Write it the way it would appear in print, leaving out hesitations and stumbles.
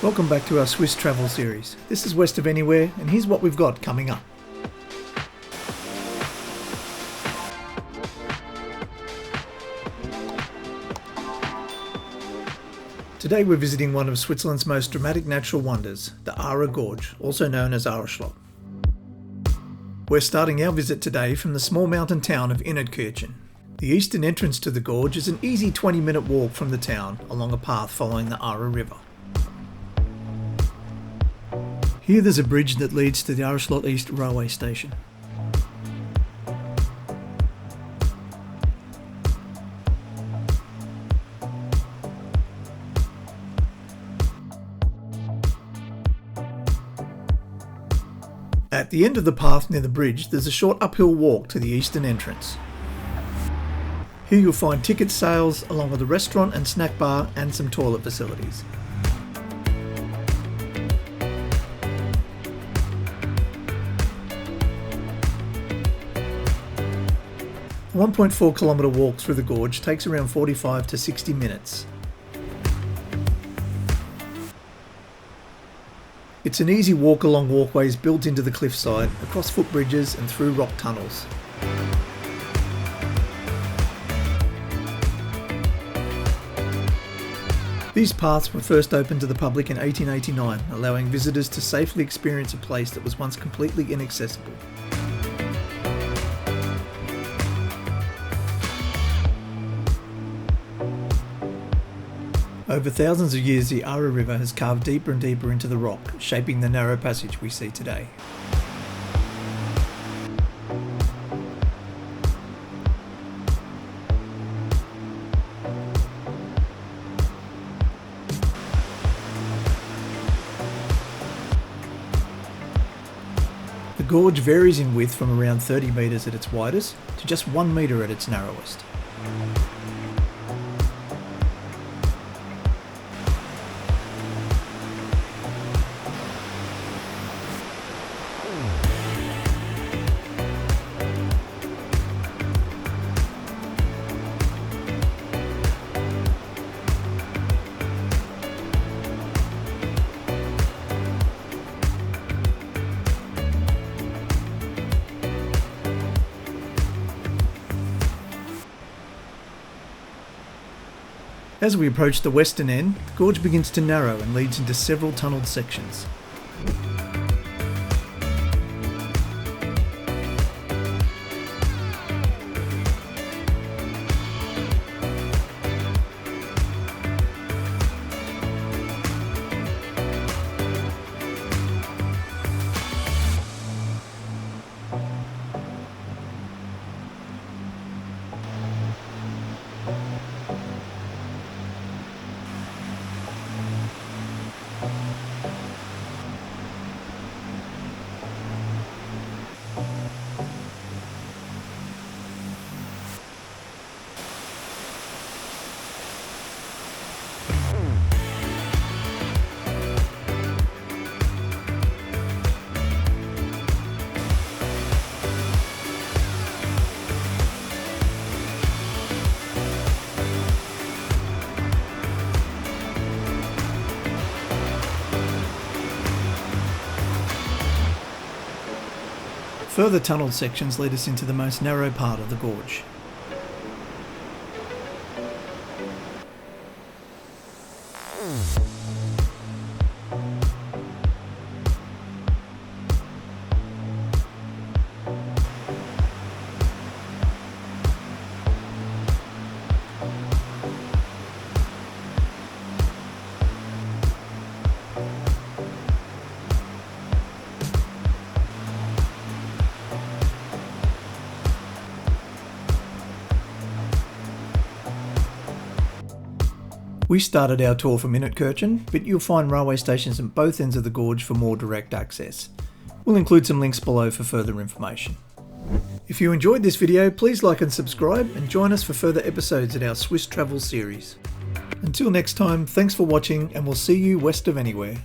Welcome back to our Swiss travel series. This is West of Anywhere, and here's what we've got coming up. Today we're visiting one of Switzerland's most dramatic natural wonders, the Aare Gorge, also known as Aareschlucht. We're starting our visit today from the small mountain town of Unforgettable. The eastern entrance to the gorge is an easy 20-minute walk from the town along a path following the Aare River. Here there's a bridge that leads to the Aareschlucht East railway station. At the end of the path near the bridge there's a short uphill walk to the eastern entrance. Here you'll find ticket sales along with a restaurant and snack bar and some toilet facilities. A 1.4 kilometre walk through the gorge takes around 45 to 60 minutes. It's an easy walk along walkways built into the cliffside, across footbridges and through rock tunnels. These paths were first opened to the public in 1889, allowing visitors to safely experience a place that was once completely inaccessible. Over thousands of years, the Aare River has carved deeper and deeper into the rock, shaping the narrow passage we see today. The gorge varies in width from around 30 metres at its widest to just 1 metre at its narrowest. As we approach the western end, the gorge begins to narrow and leads into several tunnelled sections. Further tunnelled sections lead us into the most narrow part of the gorge. We started our tour from Unforgettable, but you'll find railway stations at both ends of the gorge for more direct access. We'll include some links below for further information. If you enjoyed this video, please like and subscribe and join us for further episodes in our Swiss travel series. Until next time, thanks for watching and we'll see you west of anywhere.